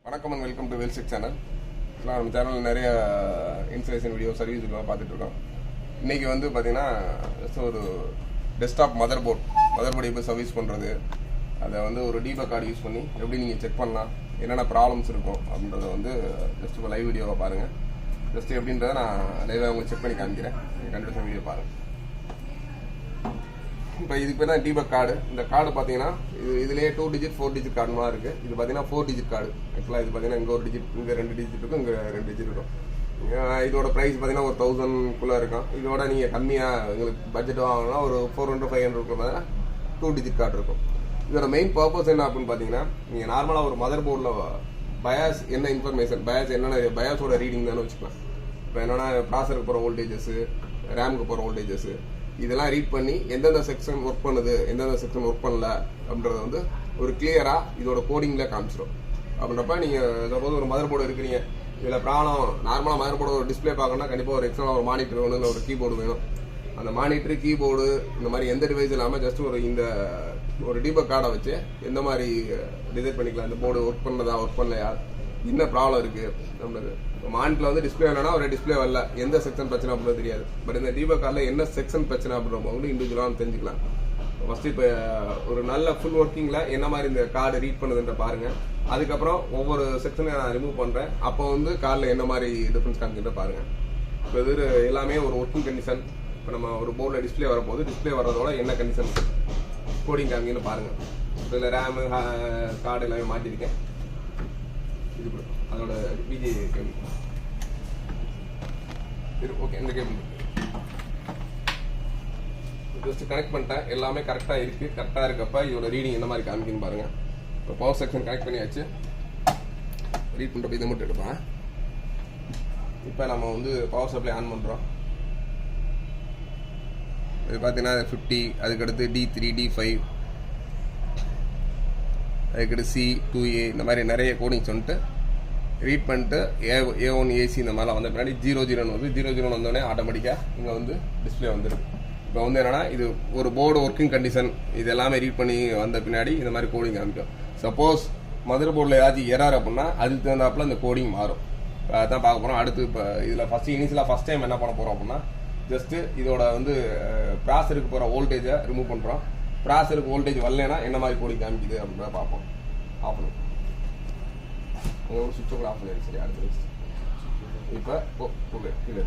வணக்கம் and welcome to வெல்செக் channel. நம்ம சேனலில் நிறைய இன்ஸ்டலேஷன் வீடியோ சர்வீஸ் வீடியோ பார்த்துட்ருக்கோம். இன்றைக்கி வந்து பார்த்திங்கன்னா ஒரு டெஸ்க்டாப் மதர் போர்டு எப்படி சர்வீஸ் பண்ணுறது, அதை வந்து ஒரு டீபக் கார்டு யூஸ் பண்ணி எப்படி நீங்கள் செக் பண்ணலாம், என்னென்ன ப்ராப்ளம்ஸ் இருக்கும் அப்படின்றத வந்து ஜஸ்ட் இப்போ லைவ் வீடியோவை பாருங்கள். ஜஸ்ட் எப்படின்றத நான் லைவாக உங்களுக்கு செக் பண்ணி காமிக்கிறேன். நீங்கள் கண்டிப்பாக வீடியோ பாருங்கள். இப்போ இதுக்கு பேர் தான் டீபக் கார்டு. இந்த கார்டு பார்த்தீங்கன்னா இதுலேயே 2 டிஜிட் 4 டிஜிட் கார்டு மாதிரி இருக்குது. இது பார்த்தீங்கன்னா 4 டிஜிட் கார்டு. ஆக்சுவலாக இது பார்த்தீங்கன்னா இங்கே ஒரு டிஜிட், இங்கே 2 டிஜிட் இருக்கும், இங்கே 2 டிஜிட் இருக்கும். இதோட ப்ரைஸ் பார்த்தீங்கன்னா ஒரு 1000 இருக்கும். இதோட நீங்கள் கம்மியாக உங்களுக்கு பட்ஜெட் வாங்கினா ஒரு 400-500 மாதிரி 2 டிஜிட் கார்டு இருக்கும். இதோட மெயின் பர்பஸ் என்ன அப்படின்னு பார்த்தீங்கன்னா, நீங்கள் நார்மலாக ஒரு மதர் போர்டில் பயாஸ் என்ன இன்ஃபர்மேஷன், என்னென்ன பயாஸோட ரீடிங் தானே வச்சுக்கலாம். இப்போ என்னென்னா ப்ராசருக்கு போகிற வோல்டேஜஸ், ரேமுக்கு போகிற வோல்டேஜஸ், இதெல்லாம் ரீட் பண்ணி எந்தெந்த செக்ஷன் ஒர்க் பண்ணுது, எந்தெந்த செக்ஷன் ஒர்க் பண்ணல அப்படின்றத வந்து ஒரு கிளியராக இதோட கோடிங்கில் காமிச்சிடும். அப்படின்றப்ப நீங்கள் சப்போஸ் ஒரு மதர் போர்டு இருக்கிறீங்க, இதில் ப்ராப்ளம் நார்மலாக மதர் போர்டு ஒரு டிஸ்பிளே பார்க்கணும்னா கண்டிப்பாக ஒரு எக்ஸ்ட்ரா ஒரு மானிட்டர் வேணும், இல்லை ஒரு கீபோர்டு வேணும். அந்த மானிட்டரு, கீபோர்டு இந்த மாதிரி எந்த டிவைஸ் இல்லாமல் ஜஸ்ட் ஒரு டீபக் கார்டை வச்சு எந்த மாதிரி டிசைட் பண்ணிக்கலாம், இந்த போர்டு ஒர்க் பண்ணதா ஒர்க் பண்ணலையா, என்ன ப்ராப்ளம் இருக்குது அப்படின்றது. மானிட்டரில் வந்து டிஸ்பிளே இல்லைனா ஒரு டிஸ்பிளே வரல, எந்த செக்ஷன் பிரச்சனை அப்படின்றது தெரியாது. பட் இந்த டீபக் கார்டில் என்ன செக்ஷன் பிரச்சனை அப்படின்றப்ப வந்து இண்டிவிஜுவலாக தெரிஞ்சுக்கலாம். ஃபஸ்ட்டு இப்போ ஒரு நல்ல ஃபுல் ஒர்க்கிங்கில் என்ன மாதிரி இந்த கார்டு ரீட் பண்ணுதுன்ற பாருங்கள். அதுக்கப்புறம் ஒவ்வொரு செக்ஷனையும் நான் ரிமூவ் பண்ணுறேன். அப்போ வந்து கார்டில் என்ன மாதிரி டிஃப்ரென்ஸ் காமிக்கின்ற பாருங்கள். இப்போ இது எல்லாமே ஒரு ஒர்க்கிங் கண்டிஷன். இப்போ நம்ம ஒரு போர்டில் டிஸ்பிளே வரப்போது, டிஸ்பிளே வர்றதோட என்ன கண்டிஷன் கோடிங் காமிங்கன்னு பாருங்கள். இதில் ரேமு கார்டு எல்லாமே மாற்றிருக்கேன். இது அதோட பிஜி கேபிள் ஓகே. இந்த கேபிள் ஜஸ்ட் கனெக்ட் பண்ணிட்டேன். எல்லாமே கரெக்டாக இருக்குது. கரெக்டாக இருக்கப்ப இதோட ரீடிங் என்ன மாதிரி காமிக்குன்னு பாருங்கள். இப்போ பவர் செக்ஷன் கனெக்ட் பண்ணியாச்சு. ரீட் பண்ணுறப்ப இதை மட்டும் எடுப்பேன். இப்போ நம்ம வந்து பவர் சப்ளை ஆன் பண்ணுறோம். இது பார்த்தீங்கன்னா 50, அதுக்கடுத்து D3, D5, அதுக்கடுத்து C, 2A, இந்த மாதிரி நிறைய கோடிங்ஸ் வந்துட்டு ரீட் பண்ணிட்டு A1 AC இந்த மாதிரிலாம் வந்த பின்னாடி 00 வந்து 00 வந்தோடனே ஆட்டோமேட்டிக்காக இங்கே வந்து டிஸ்பிளே வந்துடும். இப்போ வந்து என்னென்னா இது ஒரு போர்டு ஒர்க்கிங் கண்டிஷன், இது எல்லாமே ரீட் பண்ணி வந்த பின்னாடி இந்த மாதிரி கோடிங் காமிக்கும். சப்போஸ் மதர் போர்டில் ஏதாச்சும் எரர் அப்படின்னா அதுக்கு தகுந்தாப்பில் இந்த கோடிங் மாறும். அதான் பார்க்க போகிறோம். அடுத்து இப்போ இதில் ஃபஸ்ட் டைம் என்ன பண்ண போகிறோம் அப்படின்னா, ஜஸ்ட்டு இதோட வந்து ப்ராசருக்கு போகிற வோல்டேஜை ரிமூவ் பண்ணுறோம். ப்ராசருக்கு வோல்டேஜ் வரலைன்னா என்ன மாதிரி கோடிங் காமிக்குது அப்படின்றத பார்ப்போம். ஆஃப் பண்ணும் ஒரு சுவிட்சை கூட ஆஃப் பண்ணிடுச்சு. சரி, அடுத்து இப்போ இல்லை,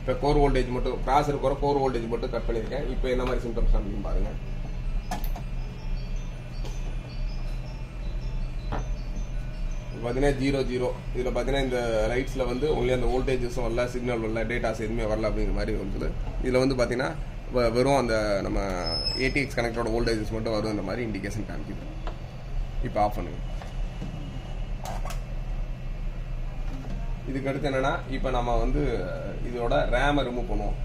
இப்போ கோர் வோல்டேஜ் மட்டும் ப்ராசருக்கு வர கோர் வோல்டேஜ் மட்டும் கட் பண்ணியிருக்கேன். இப்போ என்ன மாதிரி சிம்டம்ஸ் காமிக்கும் பாருங்கள். பார்த்தீங்கன்னா 00 இதில் பார்த்தீங்கன்னா இந்த லைட்ஸில் வந்து ஒன்லி அந்த வோல்டேஜஸும் வரல, சிக்னல் வரல, டேட்டாஸ் எதுவுமே வரல அப்படிங்கிற மாதிரி வந்துது. இதில் வந்து பார்த்தீங்கன்னா வெறும் அந்த நம்ம ATX கனெக்டரோட வோல்டேஜஸ் மட்டும் வரும், இந்த மாதிரி இண்டிகேஷன் காமிக்குது. இப்போ ஆஃப் பண்ணுங்க. இதுக்கு அடுத்து என்னென்னா, இப்போ நம்ம வந்து இதோட ரேமை ரிமூவ் பண்ணுவோம்.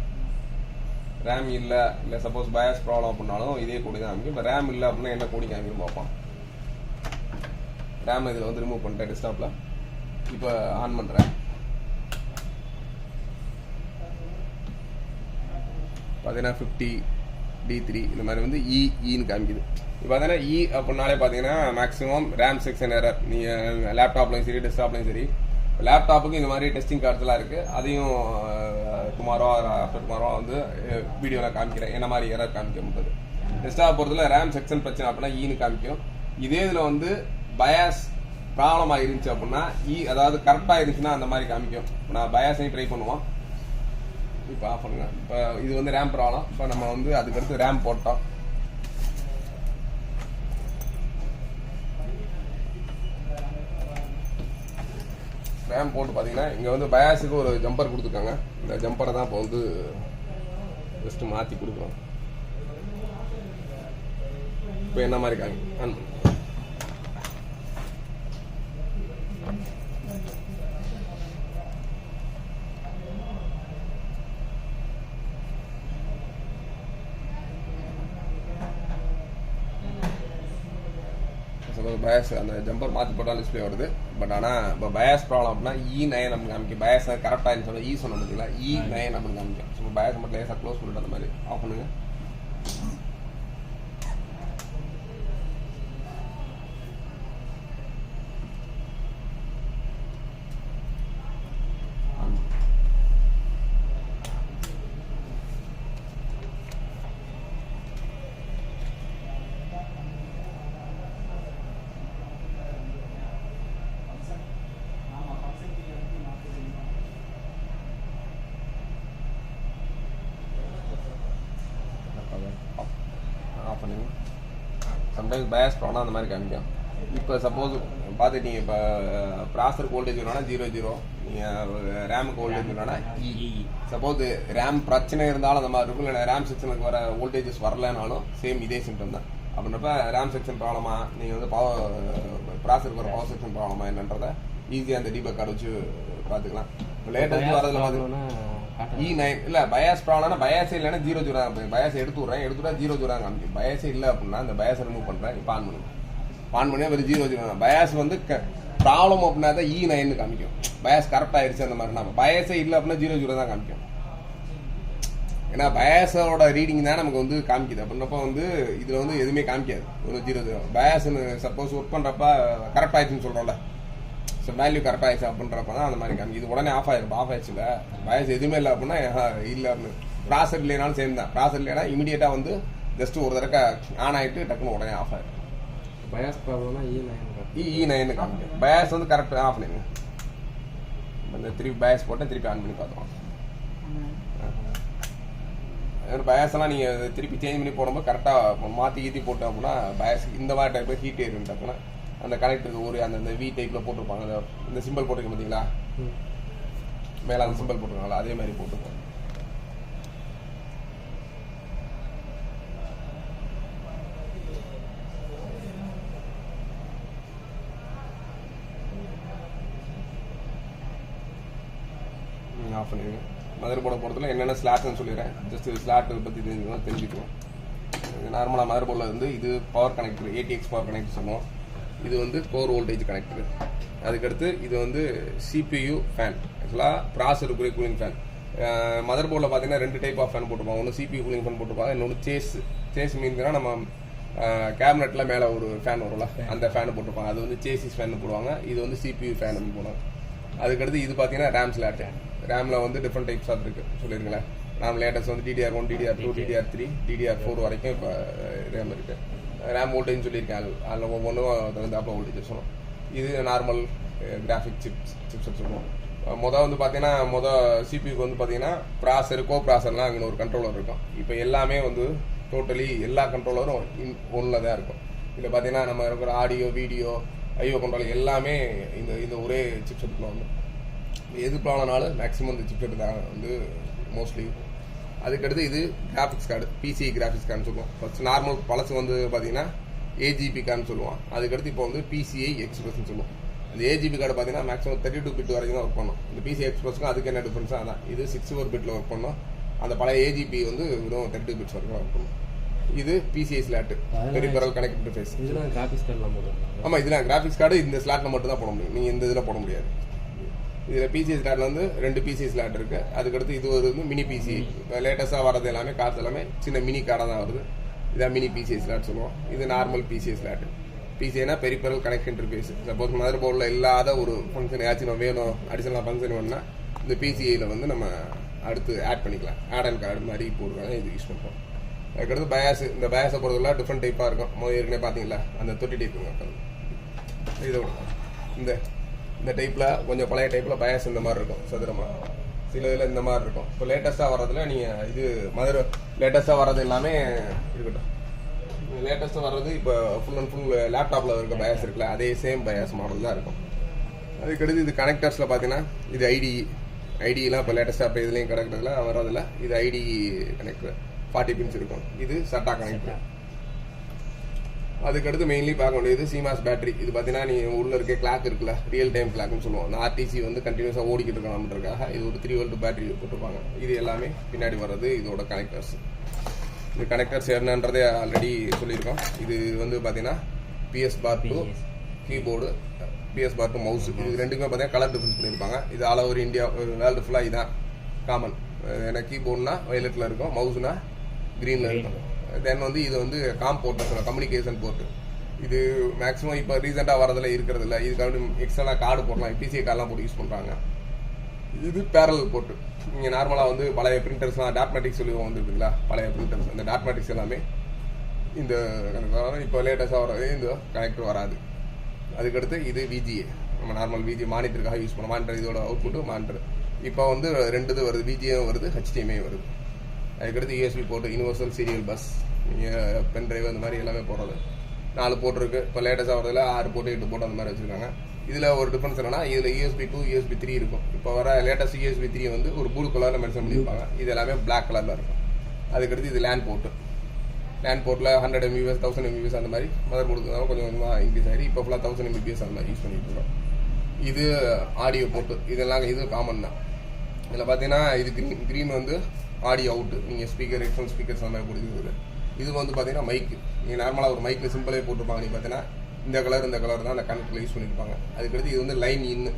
ரேம் இல்லை சப்போஸ் பயாஸ் ப்ராப்ளம் அப்படின்னாலும் இதே கோடி தான் காமிக்கும். இப்போ ரேம் இல்லை அப்படின்னா என்ன கோடி காமிக்கும் பார்ப்போம். ரேம் இதில் வந்து ரிமூவ் பண்ணிட்டேன் டெஸ்க்டாப்பில். இப்போ ஆன் பண்ணுறேன். பார்த்தீங்கன்னா 50, D3 இந்த மாதிரி வந்து ஈன்னு காமிக்குது. இப்போ பார்த்தீங்கன்னா அப்படின்னாலே பார்த்தீங்கன்னா மேக்ஸிமம் ரேம் செக்ஷன் எரர். நீங்கள் லேப்டாப்லையும் சரி டெஸ்க்டாப்லையும் சரி, லேப்டாப்புக்கு இந்த மாதிரி டெஸ்டிங் கார்ட்ஸ்லாம் இருக்குது. அதையும் டுமாரோ ஆஃப்டர் டுமாரோ வந்து வீடியோவில் காமிக்கிறேன் என்ன மாதிரி எரர் காமிக்கும்ன்றது. டெஸ்க்டாப் பொறுத்தல ரேம் செக்ஷன் பிரச்சனை அப்படின்னா ஈன்னு காமிக்கும். இதே இதில் வந்து பயாஸ் ப்ராப்ளம் ஆகிருந்துச்சு அப்படின்னா அதாவது கரெக்டாக இருந்துச்சுன்னா அந்த மாதிரி காமிக்கும். நான் பயாஸையும் ட்ரை பண்ணுவோம். இப்போ ஆஃப் பண்ணுங்க. இப்போ இது வந்து ரேம் ப்ராப்ளம். இப்போ நம்ம வந்து அதுக்கடுத்து ரேம் போட்டோம். ரேம் போட்டு பார்த்தீங்கன்னா இங்கே வந்து பயாஸுக்கு ஒரு ஜம்பர் கொடுத்துருக்காங்க. இந்த ஜம்பரை தான் இப்போ வந்து ஜஸ்ட்டு மாற்றி கொடுக்குறோம். இப்போ என்ன மாதிரி காமி பயாஸ் அந்த ஜம்பர் மாற்றி போட்டால் டிஸ்பிளே வருது. பட் ஆனால் இப்போ பயாஸ் ப்ராப்ளம் அப்படின்னா E9 அப்படின்னு காமிக்கும். பயாஸ் கரெக்டாக சொன்னால் சொன்ன பார்த்தீங்களா, E9 அப்படின்னு காமிக்கும். ஸோ பயாஸ் மட்டும் லேசாக க்ளோஸ் பண்ணிட்டு அந்த மாதிரி ஆஃப் பண்ணுங்க. சம்டைம்ஸ் பயாஸ் ப்ராப்ளம் அந்த மாதிரி காமிக்கும். இப்போ சப்போஸ் பார்த்துட்டீங்க, இப்போ ப்ராசருக்கு வோல்டேஜ் வேணும்னா 0 நீங்கள் ரேமுக்கு வோல்டேஜ் வேணும்னா சப்போஸ் ரேம் பிரச்சனை இருந்தாலும் அந்த மாதிரி இருக்கும். இல்லை ரேம் செக்ஷனுக்கு வர வோல்டேஜஸ் வரலனாலும் சேம் இதே சிம்டம் தான். அப்படின்றப்ப ரேம் செக்ஷன் ப்ராப்ளமா, நீங்கள் வந்து ப்ராசருக்கு வர பவர் செக்ஷன் ப்ராப்ளமா என்னன்றதை ஈஸியாக அந்த டீபக் கார்டு வச்சு பார்த்துக்கலாம். இப்போ லேட்டஸ்ட் வரதுல பார்த்தீங்கன்னா E9 இல்லை பயாஸ் ப்ராப்ளம்னா பயாஸே இல்லைன்னா 0 தான். பயாஸ் எடுத்துடுறேன், எடுத்துட்டா 0 தான் காமிக்கும். பயாஸே இல்லை அப்படின்னா அந்த பயாஸை ரிமூவ் பண்ணுறேன். இப்போ ஆன் பண்ணி வெறும் 0 தான். பயாஸ் வந்து ப்ராப்ளம் அப்படின்னா தான் E9 காமிக்கும். பயாஸ் கரெக்ட் ஆயிடுச்சு அந்த மாதிரி. நம்ம பயாஸே இல்லை அப்படின்னா 0 தான் காமிக்கும். ஏன்னா பயாஸோட ரீடிங் தான் நமக்கு வந்து காமிக்குது. அப்படின்றப்ப வந்து இதில் வந்து எதுவுமே காமிக்காது. ஒரு 0 பயாஸ்ன்னு சப்போஸ் ஒர்க் பண்ணுறப்ப கரெக்ட் ஆயிடுச்சுன்னு சொல்கிறோம்ல, ஸோ வேல்யூ கரெக்ட் ஆயிடுச்சு அப்படின்றப்ப தான் அந்த மாதிரி காமிக்கும். இது உடனே ஆஃப் ஆயிடும். ஆஃப் ஆயிடுச்சுல பயாஸ் எதுவுமே இல்லை அப்படின்னா இல்லை அப்படின்னு. ப்ராசர் இல்லைனாலும் சேம் தான். ப்ராசர் இல்லைன்னா இமீடியட்டாக வந்து ஜஸ்ட் ஒரு தடவை ஆன் ஆகிட்டு டக்குன்னு உடனே ஆஃப் ஆயிடும். பயாஸ் ப்ராப்ளம்னா E9 காமிக்கும். பயாஸ் வந்து கரெக்ட் ஆஃப் பண்ணிடுங்க. இந்த திருப்பி பயாஸ் போட்டு திருப்பி ஆன் பண்ணி பார்த்துருவோம். பயாஸ்லாம் நீங்கள் திருப்பி சேஞ்ச் பண்ணி போடும்போது கரெக்டாக மாற்றி கீத்தி போட்டோம் அப்படின்னா பயாஸ் இந்த மாதிரி டைப்பில் ஹீட் ஏறிட்டு அப்படின்னா அந்த கனெக்டருக்கு ஒரு அந்த வி டைப்பில் போட்டிருப்பாங்க. இந்த சிம்பிள் போட்டிருக்க பார்த்தீங்களா, மேலே அந்த சிம்பிள் போட்டிருக்காங்களா, அதே மாதிரி போட்டுருக்கோம். ஆஃப் பண்ணிடுங்க. மதர் போர்டை பொறுத்தல என்னென்ன ஸ்லாட்னு சொல்லிடுறேன். ஜஸ்ட் ஸ்லாட்டை பற்றி தெரிஞ்சுக்குவோம். நார்மலாக மதர் போர்டில் வந்து இது power connector, ATX power connector சொல்லுவோம். இது வந்து கோர் வோல்டேஜ் கனெக்டர். அதுக்கடுத்து இது வந்து CPU ஃபேன், ஆக்சுவலாக ப்ராசருக்குரிய கூலிங் ஃபேன். மதர் போர்டில் பார்த்தீங்கன்னா 2 டைப் ஆஃப் ஃபேன் போட்டுருப்பாங்க. ஒன்று CPU கூலிங் ஃபேன் போட்டுருப்பாங்க, இன்னொன்று சேஸ் மீன்ஸ்னா நம்ம கேபினெட்டில் மேலே ஒரு ஃபேன் வரும்ல, அந்த ஃபேனு போட்டிருப்பாங்க. அது வந்து சேசிஸ் ஃபேன் போடுவாங்க. இது வந்து CPU ஃபேன் போடுவாங்க. அதுக்கடுத்து இது பார்த்தீங்கன்னா ரேம் ஸ்லாட். ரேமில் வந்து டிஃப்ரெண்ட் டைப்ஸ் ஆஃப் இருக்குது சொல்லியிருங்களேன். ரேம் லேட்டஸ்ட் வந்து DDR1, DDR2, DDR3, DDR4 வரைக்கும் இப்போ ரேம் இருக்குது. ரேம் வோல்டேஜ் சொல்லியிருக்கேன். அதில் ஒவ்வொன்றும் தகுந்தாப்பில் வோல்டேஜ் சொல்லணும். இது நார்மல் கிராஃபிக் சிப்ஸ் சொல்லுவோம். வந்து பார்த்தீங்கன்னா சிபியூக்கு வந்து பார்த்தீங்கன்னா கோ ப்ராசர்லாம் அங்கே ஒரு கண்ட்ரோலர் இருக்கும். இப்போ எல்லாமே வந்து டோட்டலி எல்லா கண்ட்ரோலரும் ஒன்றில் தான் இருக்கும். இதில் பார்த்தீங்கன்னா நம்ம இருக்கிற ஆடியோ, வீடியோ, ஐஓ கண்ட்ரோல் எல்லாமே இந்த ஒரே சிப்செட்டுக்குள்ள வந்து எது ப்ராப்ளம்னாலும் மேக்ஸிமம் இந்த சிப்செட் தான் வந்து மோஸ்ட்லி. அதுக்கடுத்து இது கிராஃபிக்ஸ் கார்டு, PCI கிராஃபிக்ஸ் கார்டுன்னு சொல்லுவோம். ஃபர்ஸ்ட் நார்மல் பழசு வந்து பார்த்தீங்கன்னா AGP கார்டுன்னு சொல்லுவோம். அதுக்கடுத்து இப்போ வந்து PCI எக்ஸ்பிரஸ்ன்னு சொல்லுவோம். இந்த AGP கார்டு பார்த்தீங்கன்னா மேக்ஸிமம் 32 பிட் வரைக்கும் தான் ஒர்க் பண்ணும். இந்த PCI எக்ஸ்பிரஸ்க்கும் அதுக்கு என்ன டிஃபரன்ஸாக அதான், இது 64 பிட்டில் ஒர்க் பண்ணும். அந்த பழைய AGP வந்து வெறும் 32 பிட்ஸ் வரைக்கும் ஒர்க் பண்ணும். இது PCI slot, peripheral connect interface. இதெல்லாம் கிராஃபிக்ஸ் கார்டுலாம் போடுறாங்க. ஆமாம், இதெல்லாம் கிராஃபிக்ஸ் கார்டு இந்த ஸ்லாட்டில் மட்டும் தான் போட முடியும். நீங்கள் இந்த இதில் போட முடியாது. இதில் PCI ஸ்லாட்டில் வந்து 2 PCI ஸ்லாட் இருக்குது. அதுக்கடுத்து இது ஒரு வந்து மினி PCI. இப்போ லேட்டஸ்ட்டாக வரது எல்லாமே கார்ட்ஸ் எல்லாமே சின்ன மினி கார்டாக தான் வருது. இதான் மினி PCI ஸ்லாட் சொல்லுவோம். இது நார்மல் PCI ஸ்லாட். PCIனா பெரிபெரல் கனெக்ட் இன்டர்ஃபேஸ். சப்போஸ் மதர் போர்டில் இல்லாத ஒரு ஃபங்க்ஷன் ஏதாச்சும் வேணும், அடிஷனலாக ஃபங்க்ஷன் வேணும்னா இந்த PCIயில் வந்து நம்ம அடுத்து ஆட் பண்ணிக்கலாம். ஆட் அண்ட் கார்டு மாதிரி போடுறாங்க, இது யூஸ் பண்ணுறோம். அதுக்கடுத்து பயாஸ். இந்த பயாஸை பொறுத்தவரை டிஃப்ரெண்ட் டைப்பாக இருக்கும். ஏற்கனவே பார்த்தீங்களா அந்த 30 டைப்புங்க. இதோட இந்த டைப்பில் கொஞ்சம் பழைய டைப்பில் பயாஸ் இந்த மாதிரி இருக்கும் சதுரமாக. சில இதில் இந்த மாதிரி இருக்கும். இப்போ லேட்டஸ்ட்டாக வர்றதுல நீங்கள் இது லேட்டஸ்ட்டாக வர்றது எல்லாமே இருக்கட்டும். லேட்டஸ்ட்டாக வர்றது இப்போ ஃபுல் அண்ட் ஃபுல் லேப்டாப்பில் இருக்க பயாஸ் இருக்குல்ல, அதே சேம் பயாஸ் மாடல் தான் இருக்கும். அதுக்கடுத்து இது கனெக்டர்ஸில் பார்த்தீங்கன்னா இது ஐடிலாம் இப்போ லேட்டஸ்ட்டாக இப்போ இதுலேயும் கிடக்கிறதுல வர்றதில்ல. இது ஐடி கனெக்டர் 40 பின்ஸ் இருக்கும். இது சட்டா கனெக்டர். அதுக்கடுத்து மெயின்லி பார்க்க வேண்டியது CMOS பேட்டரி. இது பார்த்தீங்கன்னா நீ உள்ள இருக்க கிளாக் இருக்குல்ல, ரியல் டைம் கிளாக்னு சொல்லுவோம். அந்த RTC வந்து கண்டினியூஸாக ஓடிக்கிட்டு இருக்கணும்ன்றதுக்காக இது ஒரு 3 வோல்ட் பேட்டரி போட்டிருப்பாங்க. இது எல்லாமே பின்னாடி வர்றது இதோட கனெக்டர்ஸ். இந்த கனெக்டர்ஸ் என்னன்றதே ஆல்ரெடி சொல்லியிருக்கோம். இது வந்து பார்த்தீங்கன்னா PS பார் 2 கீபோர்டு, PS பார் 2 மவுஸ். இது ரெண்டுக்குமே பார்த்தீங்கன்னா கலர் டிஃபரன்ஸ் பண்ணியிருப்பாங்க. இது ஆல் ஓவர் இந்தியா, வேர்ல்டு ஃபுல்லாக இதுதான் காமன். ஏன்னா கீபோர்டுனா வயலட்டில் இருக்கும், மவுஸ்னா க்ரீனில் இருக்கும். தென் வந்து இது வந்து போர்ட், கம்யூனிகேஷன் போர்ட்டு. இது மேக்ஸிமம் இப்போ ரீசெண்டாக வரதில் இருக்கிறதில்ல. இதுக்காக எக்ஸ்ட்ரா கார்டு போடலாம், PCI கார்டெலாம் போட்டு யூஸ் பண்ணுறாங்க. இது பேரல் போர்ட்டு. நீங்கள் நார்மலாக வந்து பழைய பிரிண்டர்ஸ்லாம் டாட்மேட்டிக்ஸ் சொல்லி வந்துருக்குங்களா, பழைய பிரிண்டர்ஸ் அந்த டாட்மேட்டிக்ஸ் எல்லாமே இந்த கனெக்டர். இப்போ லேட்டஸ்ட்டாக வர்றது இந்த கனெக்டர் வராது. அதுக்கடுத்து இது VGA, நம்ம நார்மல் VGA மானிட்டருக்காக யூஸ் பண்ண மானிட்டர். இதோட அவுட்புட்டு மானிட்டர். இப்போ வந்து 2 இது வருது, VGA வருது, HDMI வருது. அதுக்கடுத்து USB port, universal serial bus, நீங்கள் பென் டிரைவ் அந்த மாதிரி எல்லாமே போடுறது. 4 போர்ட் இருக்குது. இப்போ லேட்டஸ்ட்டாக வரதில் 6 போர்ட் 8 போர்ட் அந்த மாதிரி வச்சுருக்காங்க. இதில் ஒரு டிஃபரன்ஸ் என்னன்னா இதில் USB 2 USB 3 இருக்கும். இப்போ வர லேட்டஸ்ட் USB 3 வந்து ஒரு ப்ளூ கலரில் மென்ஷன் பண்ணியிருப்பாங்க. இது எல்லாமே பிளாக் கலரில் இருக்கும். அதுக்கடுத்து இது லேண்ட் போர்ட்டில் 100 MBPS 1000 MBPS அந்த மாதிரி மதர் போர்டு கொஞ்சம் கொஞ்சமாக இன்க்ரீஸ் ஆகி இப்போ ஃபுல்லாக 1000 MBPS அந்த மாதிரி யூஸ் பண்ணிட்டு இருக்கோம். இது ஆடியோ போர்ட்டு, இதெல்லாம் இது காமன் தான். இதில் பார்த்தீங்கன்னா இது க்ரீன் வந்து ஆடியோ அவுட்டு, நீங்கள் ஸ்பீக்கர் ஹெட்ஃபோன் ஸ்பீக்கர்ஸ் அந்த மாதிரி கொடுக்குறது. இது வந்து பார்த்தீங்கன்னா மைக்கு, நீங்கள் நார்மலாக ஒரு மைக்கில் சிம்பிளே போட்டிருப்பாங்க. நீங்கள் பார்த்தீங்கன்னா இந்த கலர் தான் அந்த கனெக்டில் யூஸ் பண்ணியிருப்பாங்க. அதுக்கடுத்து இது வந்து லைன் இன்னு.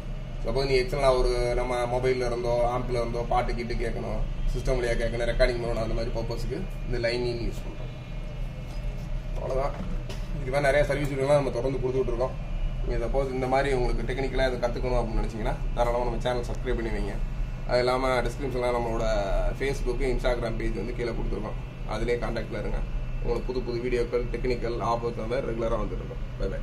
சப்போஸ் நீ எக்ஸ்டர்னலாக ஒரு நம்ம மொபைலில் இருந்தோ ஆம்பில் இருந்தோ பாட்டு கிட்டு கேட்கணும், சிஸ்டம் வழியாக கேட்கணும், ரெக்கார்டிங் பண்ணணும், அந்த மாதிரி பர்பஸுக்கு இந்த லைன் இன் யூஸ் பண்ணுறோம். அவ்வளோதான். இதுக்கு தான் நிறைய சர்வீஸ் வீடியோலாம் நம்ம தொடர்ந்து கொடுத்துட்ருக்கோம். நீங்கள் சப்போஸ் இந்த மாதிரி உங்களுக்கு டெக்னிக்கலாக இதை கற்றுக்கணும் அப்படின்னு நினச்சிங்கன்னா தாராளமாக நம்ம சேனல் சப்ஸ்கிரைப் பண்ணி வைங்க. அது இல்லாமல் டிஸ்கிரிப்ஷனில் நம்மளோட ஃபேஸ்புக்கு இன்ஸ்டாகிராம் பேஜ் வந்து கீழே கொடுத்துருக்கோம். அதிலே கான்டாக்டில் இருங்க. உங்களுக்கு புது வீடியோக்கள் டெக்னிக்கல் ஆஃபர்ஸ் அந்த ரெகுலராக வந்துட்டு இருக்கோம். Bye by.